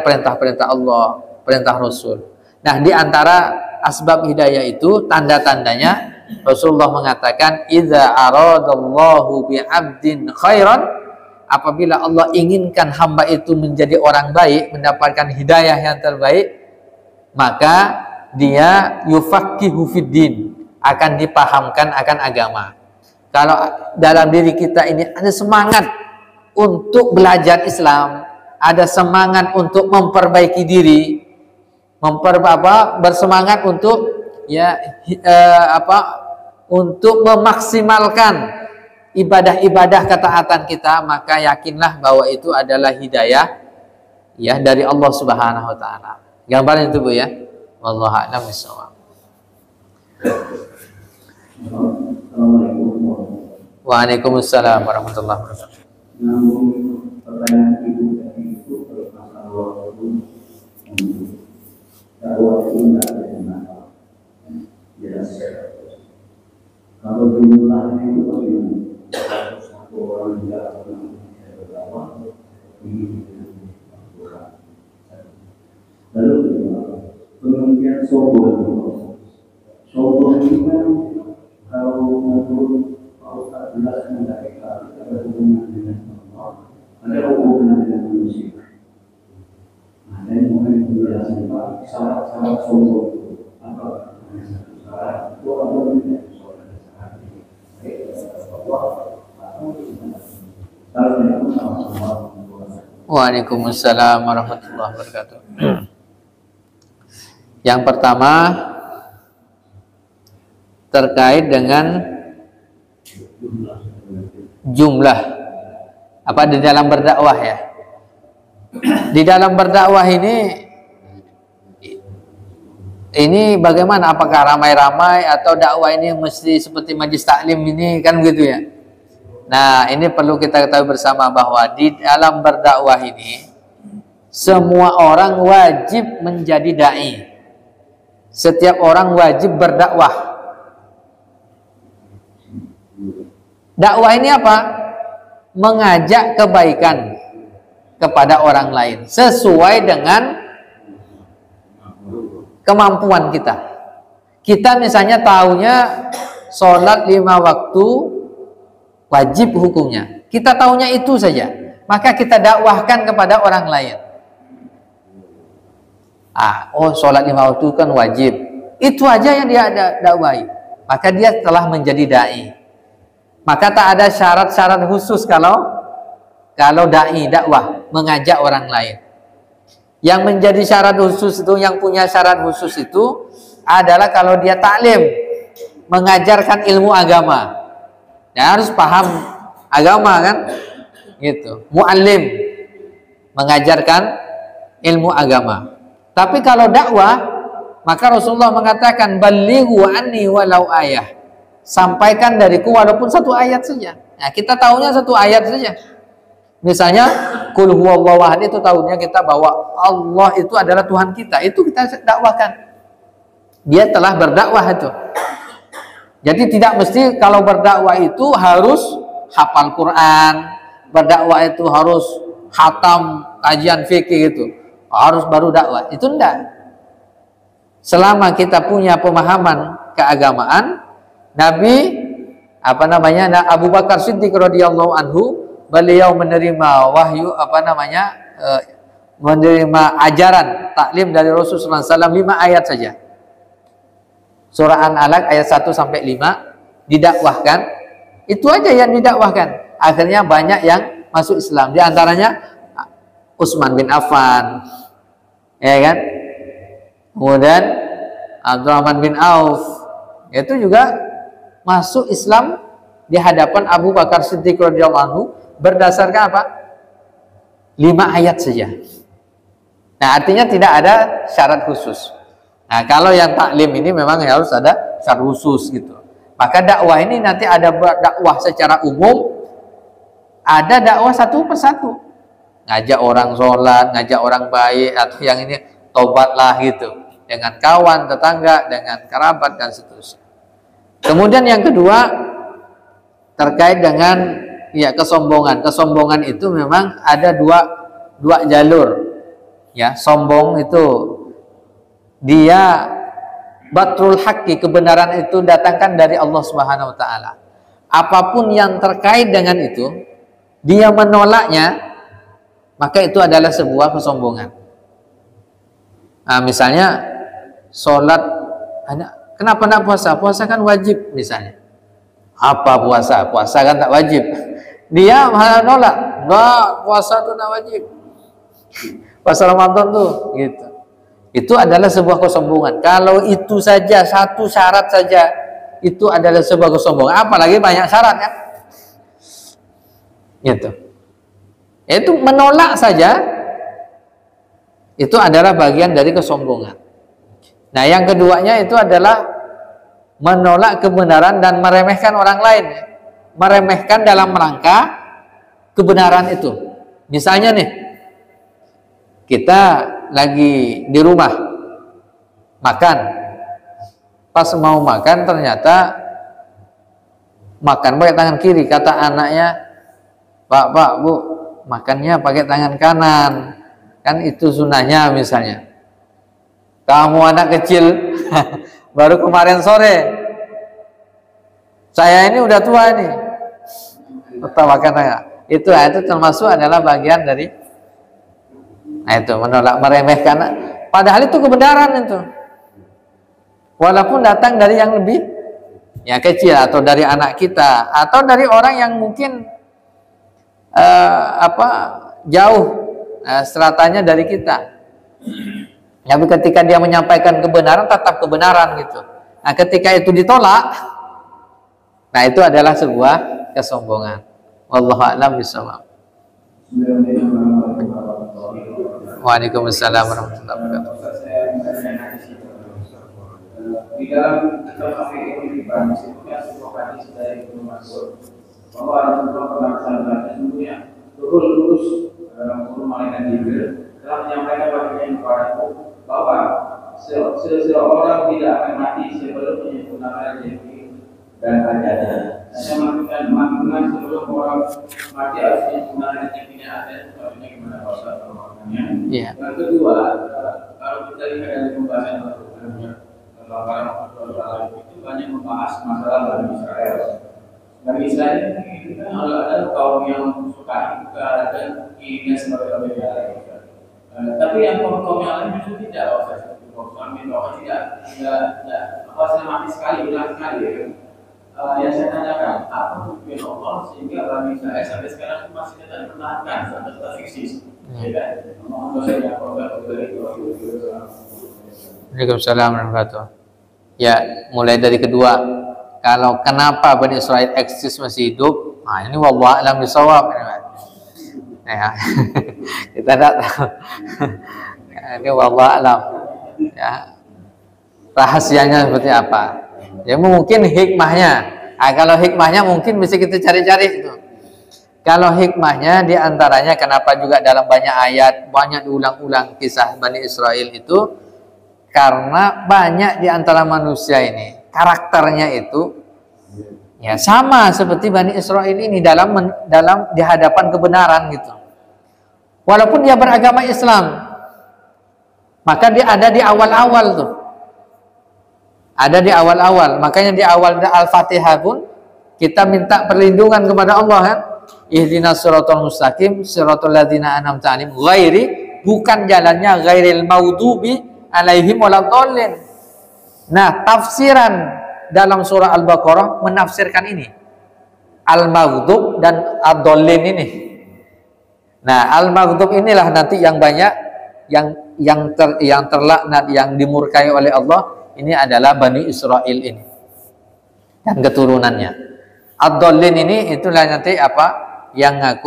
perintah-perintah Allah, perintah Rasul. Nah, di antara asbab hidayah itu tanda-tandanya Rasulullah mengatakan idza aradallahu bi'abdin khairan, apabila Allah inginkan hamba itu menjadi orang baik, mendapatkan hidayah yang terbaik, maka dia yufaqihu fiddin, akan dipahamkan akan agama. Kalau dalam diri kita ini ada semangat untuk belajar Islam, ada semangat untuk memperbaiki diri, bersemangat untuk untuk memaksimalkan ibadah-ibadah ketaatan kita, maka yakinlah bahwa itu adalah hidayah ya dari Allah Subhanahu wa taala. Gambaran itu Bu ya. Wallahu a'lam bishawab. Waalaikumsalam warahmatullahi wabarakatuh. Namun pertanyaan ibu tadi itu masalah dakwah itu tidak ada yang nakal. Jelas. Kalau jumlahnya itu bagaimana? Satu orang tidak pernah berdakwah ini bukan. Lalu kemudian sombong ini kan kalau menurut Ustaz jelaskan dari ada hubungan dengan Allah, ada hubungan dengan manusia. Nah, dan mungkin penjelasan Pak, syarat sombong itu apa? Syarat itu apa? Waalaikumsalam warahmatullahi wabarakatuh. Yang pertama terkait dengan jumlah Apa di dalam berdakwah ya? Di dalam berdakwah ini bagaimana? Apakah ramai-ramai atau dakwah ini mesti seperti majlis taklim ini, kan begitu ya? Nah, ini perlu kita ketahui bersama bahwa di dalam berdakwah ini semua orang wajib menjadi dai. Setiap orang wajib berdakwah. Dakwah ini apa? Mengajak kebaikan kepada orang lain sesuai dengan kemampuan kita. Kita misalnya tahunya sholat 5 waktu wajib hukumnya. Kita tahunya itu saja. Maka kita dakwahkan kepada orang lain. Sholat 5 waktu kan wajib. Itu aja yang dia dakwahi. Maka dia telah menjadi dai. Maka tak ada syarat-syarat khusus kalau dai dakwah mengajak orang lain. Yang menjadi syarat khusus itu, yang punya syarat khusus itu adalah kalau dia taklim, mengajarkan ilmu agama. Ya, harus paham agama kan? Gitu. Muallim, mengajarkan ilmu agama. Tapi kalau dakwah, maka Rasulullah mengatakan balighu anni walau ayah. Sampaikan dariku walaupun 1 ayat saja. Nah, kita tahunya 1 ayat saja. Misalnya qul huwallahu ahad, itu tahunya kita bahwa Allah itu adalah Tuhan kita. Itu kita dakwahkan. Dia telah berdakwah itu. Jadi tidak mesti kalau berdakwah itu harus hafal Quran, berdakwah itu harus khatam kajian fikih itu. Harus baru dakwah. Itu enggak. Selama kita punya pemahaman keagamaan, Abu Bakar Siddiq radhiyallahu anhu, beliau menerima wahyu menerima ajaran taklim dari Rasulullah SAW 5 ayat saja. Surah An-Alaq ayat 1 sampai 5 didakwahkan. Itu aja yang didakwahkan. Akhirnya banyak yang masuk Islam. Di antaranya Utsman bin Affan, ya kan? Kemudian Abdurrahman bin Auf, itu juga masuk Islam di hadapan Abu Bakar Siddiq radhiyallahu anhu berdasarkan apa? 5 ayat saja. Nah, artinya tidak ada syarat khusus. Nah, kalau yang taklim ini memang harus ada syarat khusus gitu. Maka dakwah ini nanti ada dakwah secara umum, ada dakwah satu persatu. Ngajak orang sholat, ngajak orang baik, atau yang ini tobatlah gitu. Dengan kawan, tetangga, dengan kerabat, dan seterusnya. Kemudian yang kedua, terkait dengan kesombongan. Kesombongan itu memang ada dua jalur. Ya, sombong itu dia batrul haqqi, kebenaran itu datangkan dari Allah Subhanahu wa taala. Apapun yang terkait dengan itu, dia menolaknya, maka itu adalah sebuah kesombongan. Nah, misalnya sholat, kenapa nak puasa? Puasa kan wajib misalnya. Apa puasa? Puasa kan tak wajib. Dia malah nolak. Enggak, puasa itu tak wajib. Puasa Ramadan tuh gitu. Itu adalah sebuah kesombongan. Kalau itu saja, satu syarat saja, itu adalah sebuah kesombongan. Apalagi banyak syarat kan? Gitu. Itu menolak saja, itu adalah bagian dari kesombongan. Nah, yang keduanya itu adalah menolak kebenaran dan meremehkan orang lain. Meremehkan dalam rangka kebenaran itu. Misalnya nih, kita lagi di rumah makan, pas mau makan ternyata makan pakai tangan kiri. Kata anaknya, Pak, Bu, makannya pakai tangan kanan, kan itu sunahnya misalnya. Kamu anak kecil baru kemarin sore, saya ini udah tua nih, tertawakan itu termasuk adalah bagian dari itu menolak, meremehkan, padahal itu kebenaran itu, walaupun datang dari yang lebih kecil, atau dari anak kita, atau dari orang yang mungkin jauh stratanya dari kita. Tapi ketika dia menyampaikan kebenaran, tetap kebenaran gitu. Nah, ketika itu ditolak, nah itu adalah sebuah kesombongan. Wallahu a'lam bishawab. Waalaikumsalam warahmatullahi wabarakatuh. Di dalam kitab Sahih ini disebutkan sebuah hadis dari Ibnu Mas'ud bahwa Rasulullah pernah bersabda, sesungguhnya turun lurus malaikat Jibril telah menyampaikan bagian kepadaku bahwa seseorang tidak akan mati sebelum menyempurnakan rezeki dan hajatnya. Saya memastikan sebelum orang mati harus menyempurnakan rezekinya ada sebabnya gimana Ustaz? Iya. Yang kedua, kalau kita lihat dari pembahasan sebelumnya, itu banyak membahas masalah Bani Israel. Bani Israel itu kan ada kaum yang suka dan ingin sebagai lebih tapi yang kaum yang lain justru tidak. Kami tidak mati sekali, ulang sekali. Yang saya tanyakan, apa tujuan Allah sehingga Bani Israel sampai sekarang masih tidak dipertahankan sampai tetap eksis? Ya kan? Waalaikumsalam warahmatullahi wabarakatuh. Ya, mulai dari kedua, kalau kenapa Bani Israel eksis masih hidup? Nah, ini wallahu a'lam bishawab. Ya, kita tidak tahu. Ini wallahu a'lam. Ya, rahasianya seperti apa? Ya mungkin hikmahnya. Nah, kalau hikmahnya mungkin bisa kita cari-cari itu. Kalau hikmahnya diantaranya kenapa juga dalam banyak ayat banyak diulang-ulang kisah Bani Israel itu. Karena banyak di antara manusia ini karakternya itu ya sama seperti Bani Israel ini dalam di hadapan kebenaran gitu. Walaupun dia beragama Islam, maka dia ada di awal-awal tuh. Ada di awal-awal. Makanya di awal Al-Fatihah pun kita minta perlindungan kepada Allah kan. Ihdinas siratal mustaqim, siratal ladzina an'amta 'alaihim, ghairi, bukan jalannya ghairil maghdubi alaihim waladdallin. Nah, tafsiran dalam surah Al-Baqarah menafsirkan ini. Al-maghdub dan ad-dallin ini. Nah, al-maghdub inilah nanti yang banyak yang terlaknat, yang dimurkai oleh Allah, ini adalah Bani Israel ini dan keturunannya. Ad-dallin ini itulah nanti apa? Yang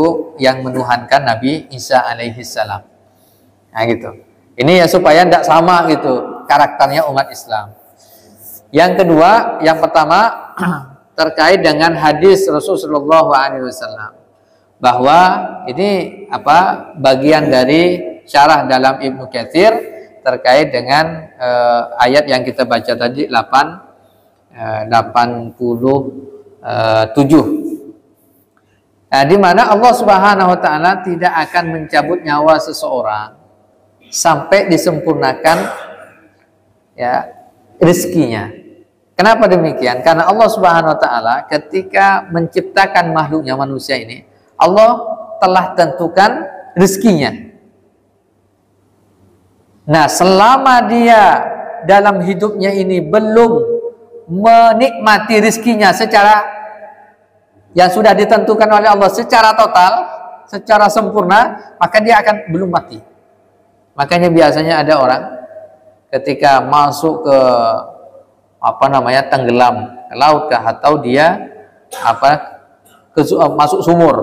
menuhankan Nabi Isa alaihi salam. Nah, gitu. Ini ya supaya tidak sama gitu karakternya umat Islam. Yang kedua, yang pertama terkait dengan hadis Rasulullah SAW bahwa ini apa bagian dari syarah dalam Ibnu Katsir terkait dengan ayat yang kita baca tadi 87. Nah, di mana Allah Subhanahu wa taala tidak akan mencabut nyawa seseorang sampai disempurnakan ya rezekinya. Kenapa demikian? Karena Allah Subhanahu wa taala ketika menciptakan makhluknya manusia ini, Allah telah tentukan rezekinya. Nah, selama dia dalam hidupnya ini belum menikmati rezekinya secara yang sudah ditentukan oleh Allah secara total, secara sempurna, maka dia akan belum mati. Makanya biasanya ada orang ketika masuk ke tenggelam ke laut kah, atau dia masuk sumur.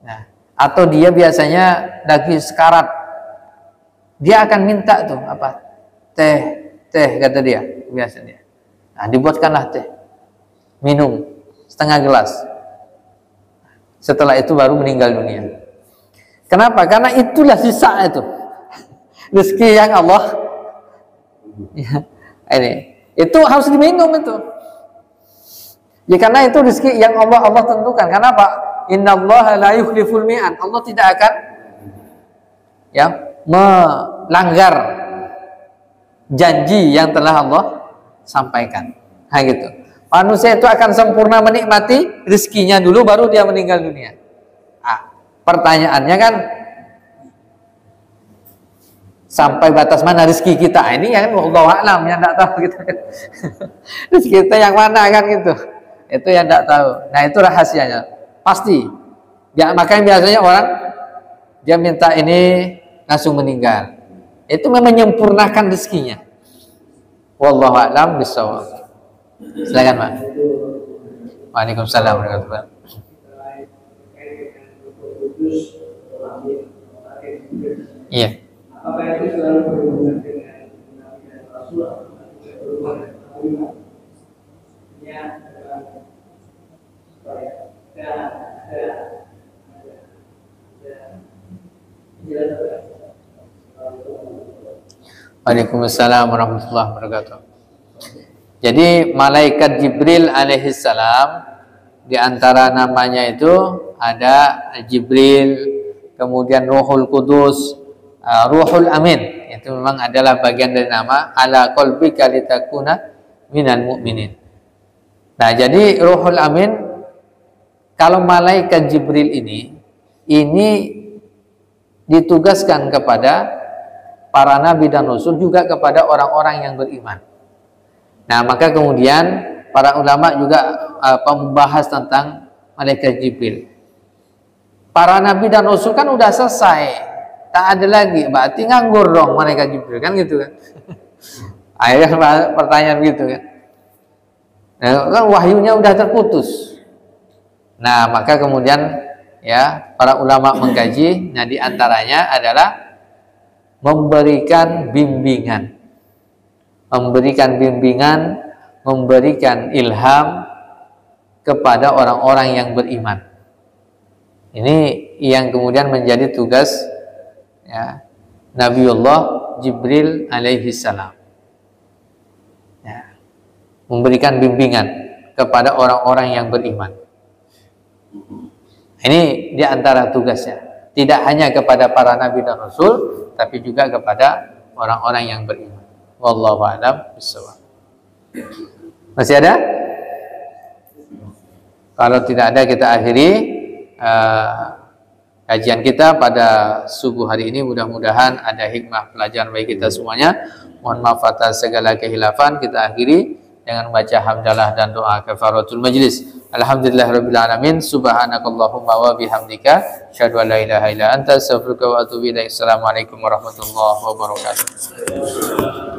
Nah, atau dia biasanya lagi sekarat. Dia akan minta tuh teh kata dia biasanya. Nah, dibuatkanlah teh. Minum setengah gelas. Setelah itu baru meninggal dunia. Kenapa? Karena itulah sisa itu. Rezeki yang Allah itu harus diminum itu. Ya karena itu rezeki yang Allah tentukan. Kenapa? Innallaha la yukhliful mi'ad. Allah tidak akan melanggar janji yang telah Allah sampaikan. Nah gitu. Manusia itu akan sempurna menikmati rezekinya dulu baru dia meninggal dunia. Pertanyaannya kan sampai batas mana rezeki kita? Ini kan wallahu a'lam, yang enggak tahu gitu. Rezeki kita yang mana kan gitu. Itu yang enggak tahu. Nah, itu rahasianya. Pasti. Ya, makanya biasanya orang dia minta ini langsung meninggal. Itu memang menyempurnakan rezekinya. Wallahu a'lam bishawab. Silakan, Pak. Waalaikumsalam warahmatullahi wabarakatuh. Iya. Apakah itu selalu berhubungan dengan Nabi dan Rasul atau berhubungan dengan Nabi? Ya, Waalaikumsalam warahmatullahi wabarakatuh. Jadi malaikat Jibril alaihissalam, di antara namanya itu ada Jibril, kemudian Ruhul Kudus, Ruhul Amin. Itu memang adalah bagian dari nama ala qalbika litakuna minal mu'minin. Nah, jadi Ruhul Amin, kalau malaikat Jibril ini ditugaskan kepada para nabi dan rasul, juga kepada orang-orang yang beriman. Nah, maka kemudian para ulama juga membahas tentang malaikat Jibril. Para nabi dan rasul kan udah selesai, tak ada lagi, berarti nganggur dong malaikat Jibril, kan gitu kan. Akhirnya pertanyaan gitu kan. Nah, kan wahyunya udah terputus. Nah, maka kemudian ya para ulama mengkaji, nah di antaranya adalah memberikan bimbingan, memberikan ilham kepada orang-orang yang beriman. Ini yang kemudian menjadi tugas ya, Nabiullah Jibril alaihissalam. Ya, memberikan bimbingan kepada orang-orang yang beriman. Ini di antara tugasnya. Tidak hanya kepada para nabi dan rasul, tapi juga kepada orang-orang yang beriman. Wallahu a'lam bishawab. Masih ada? Kalau tidak ada, kita akhiri kajian kita pada subuh hari ini. Mudah-mudahan ada hikmah pelajaran bagi kita semuanya. Mohon maaf atas segala kehilafan. Kita akhiri dengan membaca hamdalah dan doa kafaratul majlis. Alhamdulillahirabbil alamin. Subhanakallahumma wa bihamdika asyhadu an la ilaha illa anta astaghfiruka wa atubu ilaik. Assalamualaikum warahmatullahi wabarakatuh.